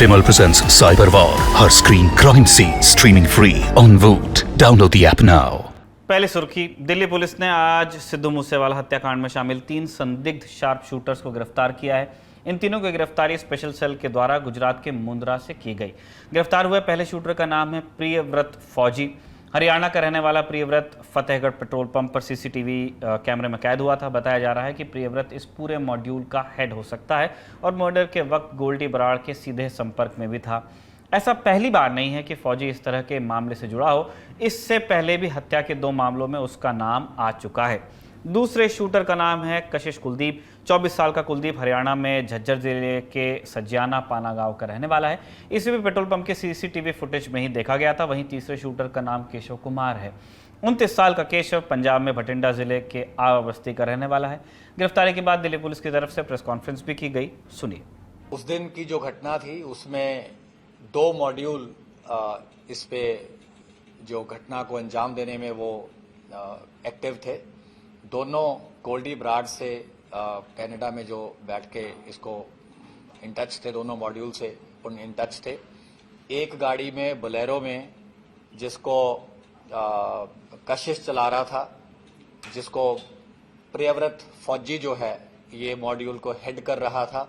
Vimal presents Cyber War, her screen crime scene streaming free on Voot. Download the app now. पहली सुर्खी, Delhi police ने आज सिद्धू मूसेवाला हत्याकांड में शामिल 3 संदिग्ध शार्प शूटर्स को गिरफ्तार किया है। इन तीनों की गिरफ्तारी स्पेशल सेल के द्वारा गुजरात के मुंद्रा से की गई। गिरफ्तार हुए पहले शूटर का नाम है प्रियव्रत फौजी। हरियाणा का रहने वाला प्रियव्रत फतेहगढ़ पेट्रोल पंप पर सीसीटीवी कैमरे में कैद हुआ था। बताया जा रहा है कि प्रियव्रत इस पूरे मॉड्यूल का हेड हो सकता है और मर्डर के वक्त गोल्डी बराड़ के सीधे संपर्क में भी था। ऐसा पहली बार नहीं है कि फौजी इस तरह के मामले से जुड़ा हो। इससे पहले भी हत्या के 2 मामलों में उसका नाम आ चुका है। दूसरे शूटर का नाम है कशिश कुलदीप। 24 साल का कुलदीप हरियाणा में झज्जर जिले के सज्जियाना पाना गांव का रहने वाला है। इसे भी पेट्रोल पंप के सीसीटीवी फुटेज में ही देखा गया था। वहीं तीसरे शूटर का नाम केशव कुमार है। 29 साल का केशव पंजाब में भटिंडा जिले के आवा बस्ती का रहने वाला है। गिरफ्तारी के बाद दिल्ली पुलिस की तरफ से प्रेस कॉन्फ्रेंस भी की गई। सुनिए। उस दिन की जो घटना थी उसमें 2 मॉड्यूल इस पे जो घटना को अंजाम देने में वो एक्टिव थे। दोनों गोल्डी बराड़ से कनाडा में जो बैठ के इसको इन टच थे, दोनों मॉड्यूल से उन इन टच थे। एक गाड़ी में बोलेरो में जिसको कशिश चला रहा था, जिसको प्रियव्रत फौजी जो है ये मॉड्यूल को हेड कर रहा था।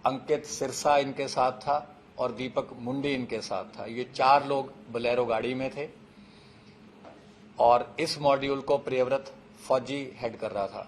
अंकित सिरसा इनके साथ था और दीपक मुंडी इनके साथ था। ये 4 लोग बोलेरो गाड़ी में थे और इस मॉड्यूल को प्रियव्रत फौजी हेड कर रहा था।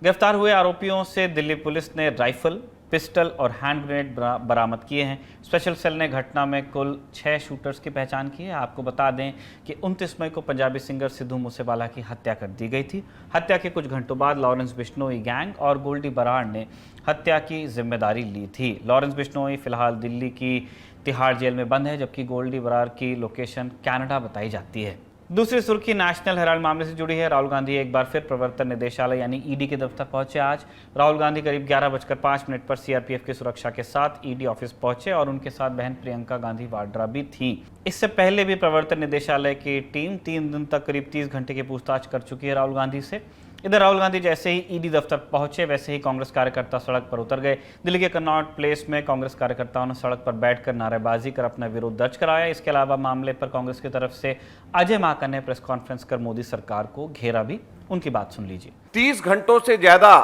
गिरफ्तार हुए आरोपियों से दिल्ली पुलिस ने राइफल, पिस्टल और हैंड ग्रेनेड बरामद किए हैं। स्पेशल सेल ने घटना में कुल 6 शूटर्स की पहचान की है। आपको बता दें कि 29 मई को पंजाबी सिंगर सिद्धू मूसेवाला की हत्या कर दी गई थी। हत्या के कुछ घंटों बाद लॉरेंस बिश्नोई गैंग और गोल्डी बराड़ ने हत्या की जिम्मेदारी ली थी। लॉरेंस बिश्नोई फिलहाल दिल्ली की तिहाड़ जेल में बंद है, जबकि गोल्डी बराड़ की लोकेशन कनाडा बताई जाती है। दूसरी सुर्खी नेशनल हेराल्ड मामले से जुड़ी है। राहुल गांधी एक बार फिर प्रवर्तन निदेशालय यानी ईडी के दफ्तर पहुंचे। आज राहुल गांधी करीब 11:05 पर सीआरपीएफ की सुरक्षा के साथ ईडी ऑफिस पहुंचे और उनके साथ बहन प्रियंका गांधी वाड्रा भी थी। इससे पहले भी प्रवर्तन निदेशालय की टीम 3 दिन तक करीब 30 घंटे की पूछताछ कर चुकी है राहुल गांधी से। इधर राहुल गांधी जैसे ही ईडी दफ्तर पहुंचे वैसे ही कांग्रेस कार्यकर्ता सड़क पर उतर गए। दिल्ली के कनॉट प्लेस में कांग्रेस कार्यकर्ताओं ने सड़क पर बैठकर नारेबाजी कर अपना विरोध दर्ज कराया। इसके अलावा मामले पर कांग्रेस की तरफ से अजय माकन ने प्रेस कॉन्फ्रेंस कर मोदी सरकार को घेरा भी। उनकी बात सुन लीजिए। 30 घंटों से ज्यादा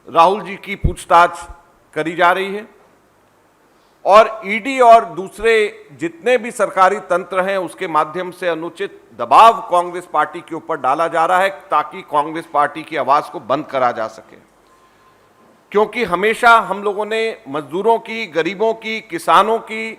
राहुल जी की पूछताछ करी जा रही है और ईडी और दूसरे जितने भी सरकारी तंत्र हैं उसके माध्यम से अनुचित दबाव कांग्रेस पार्टी के ऊपर डाला जा रहा है ताकि कांग्रेस पार्टी की आवाज को बंद करा जा सके। क्योंकि हमेशा हम लोगों ने मजदूरों की, गरीबों की, किसानों की,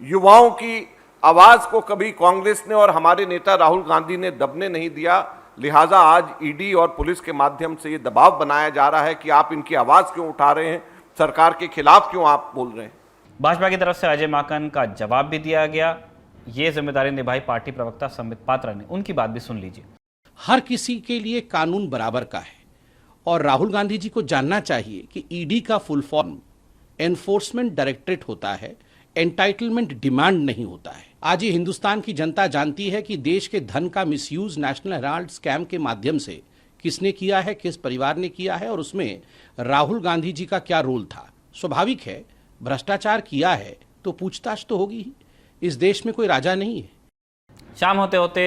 युवाओं की आवाज को कभी कांग्रेस ने और हमारे नेता राहुल गांधी ने दबने नहीं दिया। लिहाजा आज ईडी और पुलिस के माध्यम से ये दबाव बनाया जा रहा है कि आप इनकी आवाज क्यों उठा रहे हैं, सरकार के खिलाफ क्यों आप बोल रहे हैं। भाजपा की तरफ से अजय माकन का जवाब भी दिया गया। ये जिम्मेदारी निभाई पार्टी प्रवक्ता संबित पात्रा ने। उनकी बात भी सुन लीजिए। हर किसी के लिए कानून बराबर का है और राहुल गांधी जी को जानना चाहिए कि ईडी का फुल फॉर्म एनफोर्समेंट डायरेक्टरेट होता है, एंटाइटलमेंट डिमांड नहीं होता है। आज ये हिंदुस्तान की जनता जानती है कि देश के धन का मिसयूज नेशनल हेराल्ड स्कैम के माध्यम से किसने किया है, किस परिवार ने किया है और उसमें राहुल गांधी जी का क्या रोल था। स्वाभाविक है, भ्रष्टाचार किया है तो पूछताछ तो होगी ही। इस देश में कोई राजा नहीं है। शाम होते होते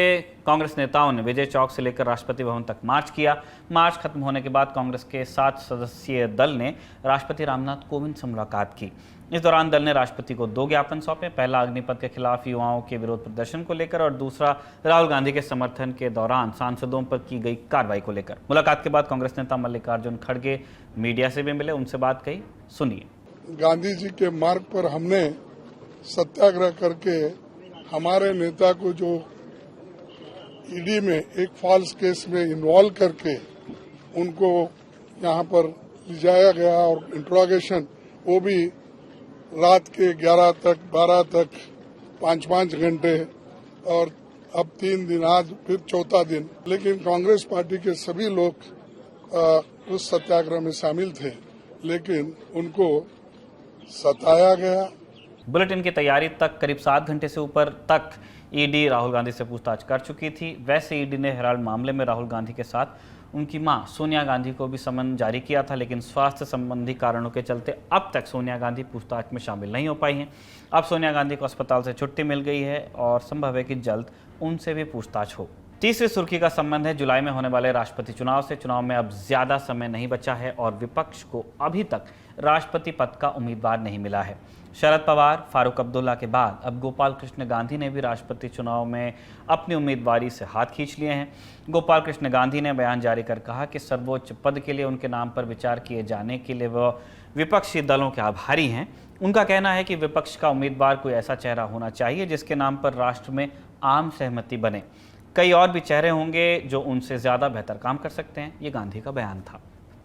कांग्रेस नेताओं ने विजय चौक से लेकर राष्ट्रपति भवन तक मार्च किया। मार्च खत्म होने के बाद कांग्रेस के 7 सदस्यीय दल ने राष्ट्रपति रामनाथ कोविंद से मुलाकात की। इस दौरान दल ने राष्ट्रपति को 2 ज्ञापन सौंपे। पहला अग्निपथ के खिलाफ युवाओं के विरोध प्रदर्शन को लेकर और दूसरा राहुल गांधी के समर्थन के दौरान सांसदों पर की गई कार्रवाई को लेकर। मुलाकात के बाद कांग्रेस नेता मल्लिकार्जुन खड़गे मीडिया से भी मिले, उनसे बात कही। सुनिए। गांधी जी के मार्ग पर हमने सत्याग्रह करके हमारे नेता को जो ईडी में एक फॉल्स केस में इन्वॉल्व करके उनको यहाँ पर ले जाया गया और इंट्रोगेशन वो भी रात के 11 तक 12 तक 5-5 घंटे और अब 3 दिन, आज फिर 4था दिन। लेकिन कांग्रेस पार्टी के सभी लोग उस सत्याग्रह में शामिल थे, लेकिन उनको सताया गया। बुलेटिन की तैयारी तक करीब 7 घंटे से ऊपर तक ईडी राहुल गांधी से पूछताछ कर चुकी थी। वैसे ईडी ने हेराल्ड मामले में राहुल गांधी के साथ उनकी मां सोनिया गांधी को भी समन जारी किया था, लेकिन स्वास्थ्य संबंधी कारणों के चलते अब तक सोनिया गांधी पूछताछ में शामिल नहीं हो पाई हैं। अब सोनिया गांधी को अस्पताल से छुट्टी मिल गई है और संभव है कि जल्द उनसे भी पूछताछ हो। तीसरी सुर्खी का संबंध है जुलाई में होने वाले राष्ट्रपति चुनाव से। चुनाव में अब ज्यादा समय नहीं बचा है और विपक्ष को अभी तक राष्ट्रपति पद का उम्मीदवार नहीं मिला है। शरद पवार, फारूक अब्दुल्ला के बाद अब गोपाल कृष्ण गांधी ने भी राष्ट्रपति चुनाव में अपनी उम्मीदवारी से हाथ खींच लिए हैं। गोपाल कृष्ण गांधी ने बयान जारी कर कहा कि सर्वोच्च पद के लिए उनके नाम पर विचार किए जाने के लिए वह विपक्षी दलों के आभारी हैं। उनका कहना है कि विपक्ष का उम्मीदवार कोई ऐसा चेहरा होना चाहिए जिसके नाम पर राष्ट्र में आम सहमति बने। कई और भी चेहरे होंगे जो उनसे ज़्यादा बेहतर काम कर सकते हैं, ये गांधी का बयान था।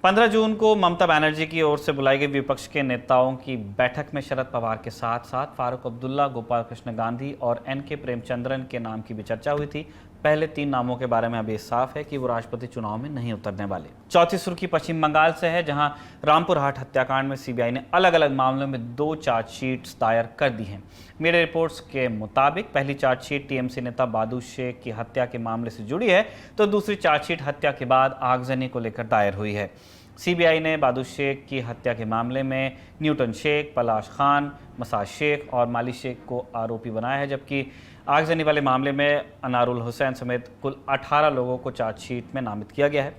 15 जून को ममता बनर्जी की ओर से बुलाई गई विपक्ष के नेताओं की बैठक में शरद पवार के साथ साथ फारूक अब्दुल्ला, गोपाल कृष्ण गांधी और एन.के. प्रेमचंद्रन के नाम की भी चर्चा हुई थी। पहले 3 नामों के बारे में अभी साफ है कि वो राष्ट्रपति चुनाव में नहीं उतरने वाले। चौथी सुर्खी पश्चिम बंगाल से है, जहां रामपुर हाट हत्याकांड में सीबीआई ने अलग अलग मामलों में 2 चार्जशीट्स दायर कर दी हैं। मीडिया रिपोर्ट्स के मुताबिक पहली चार्जशीट टीएमसी नेता बादू शेख की हत्या के मामले से जुड़ी है, तो दूसरी चार्जशीट हत्या के बाद आगजनी को लेकर दायर हुई है। सीबीआई ने बादू शेख की हत्या के मामले में न्यूटन शेख, पलाश खान, मसाज शेख और माली शेख को आरोपी बनाया है, जबकि आगजनी वाले मामले में अनारुल हुसैन समेत कुल 18 लोगों को चार्जशीट में नामित किया गया है।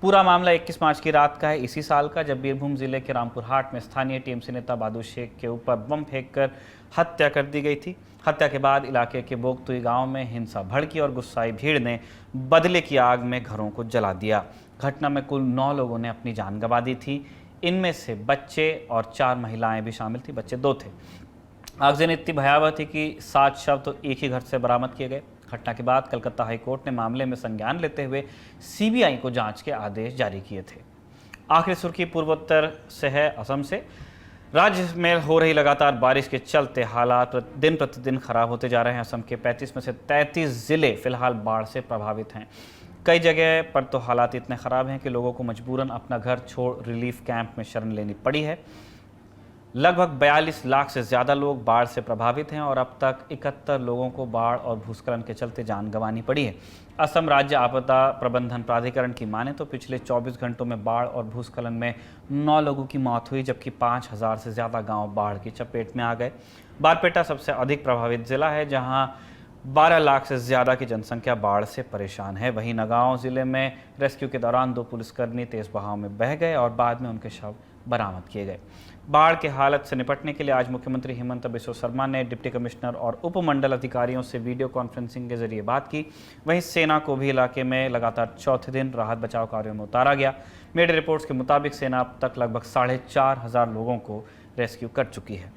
पूरा मामला 21 मार्च की रात का है, इसी साल का, जब बीरभूम जिले के रामपुर हाट में स्थानीय टीएमसी नेता बादू शेख के ऊपर बम फेंककर हत्या कर दी गई थी। हत्या के बाद इलाके के बोगतुई गांव में हिंसा भड़की और गुस्साई भीड़ ने बदले की आग में घरों को जला दिया। घटना में कुल 9 लोगों ने अपनी जान गंवा दी थी। इनमें से बच्चे और 4 महिलाएं भी शामिल थी, बच्चे 2 थे। आगजनी इतनी भयावह थी कि 7 शव तो एक ही घर से बरामद किए गए। घटना के बाद कलकत्ता हाईकोर्ट ने मामले में संज्ञान लेते हुए सीबीआई को जांच के आदेश जारी किए थे। आखिरी सुर्खी पूर्वोत्तर से है, असम से। राज्य में हो रही लगातार बारिश के चलते हालात दिन प्रतिदिन खराब होते जा रहे हैं। असम के 35 में से 33 जिले फिलहाल बाढ़ से प्रभावित हैं। कई जगह पर तो हालात इतने ख़राब हैं कि लोगों को मजबूरन अपना घर छोड़ रिलीफ कैंप में शरण लेनी पड़ी है। लगभग 42 लाख से ज़्यादा लोग बाढ़ से प्रभावित हैं और अब तक 71 लोगों को बाढ़ और भूस्खलन के चलते जान गंवानी पड़ी है। असम राज्य आपदा प्रबंधन प्राधिकरण की माने तो पिछले 24 घंटों में बाढ़ और भूस्खलन में 9 लोगों की मौत हुई, जबकि 5000 से ज़्यादा गांव बाढ़ की चपेट में आ गए। बारपेटा सबसे अधिक प्रभावित जिला है, जहां 12 लाख से ज़्यादा की जनसंख्या बाढ़ से परेशान है। वहीं नगांव जिले में रेस्क्यू के दौरान 2 पुलिसकर्मी तेज़ बहाव में बह गए और बाद में उनके शव बरामद किए गए। बाढ़ के हालत से निपटने के लिए आज मुख्यमंत्री हेमंत बिस्वा शर्मा ने डिप्टी कमिश्नर और उपमंडल अधिकारियों से वीडियो कॉन्फ्रेंसिंग के जरिए बात की। वहीं सेना को भी इलाके में लगातार चौथे दिन राहत बचाव कार्यों में उतारा गया। मीडिया रिपोर्ट्स के मुताबिक सेना अब तक लगभग 4500 लोगों को रेस्क्यू कर चुकी है।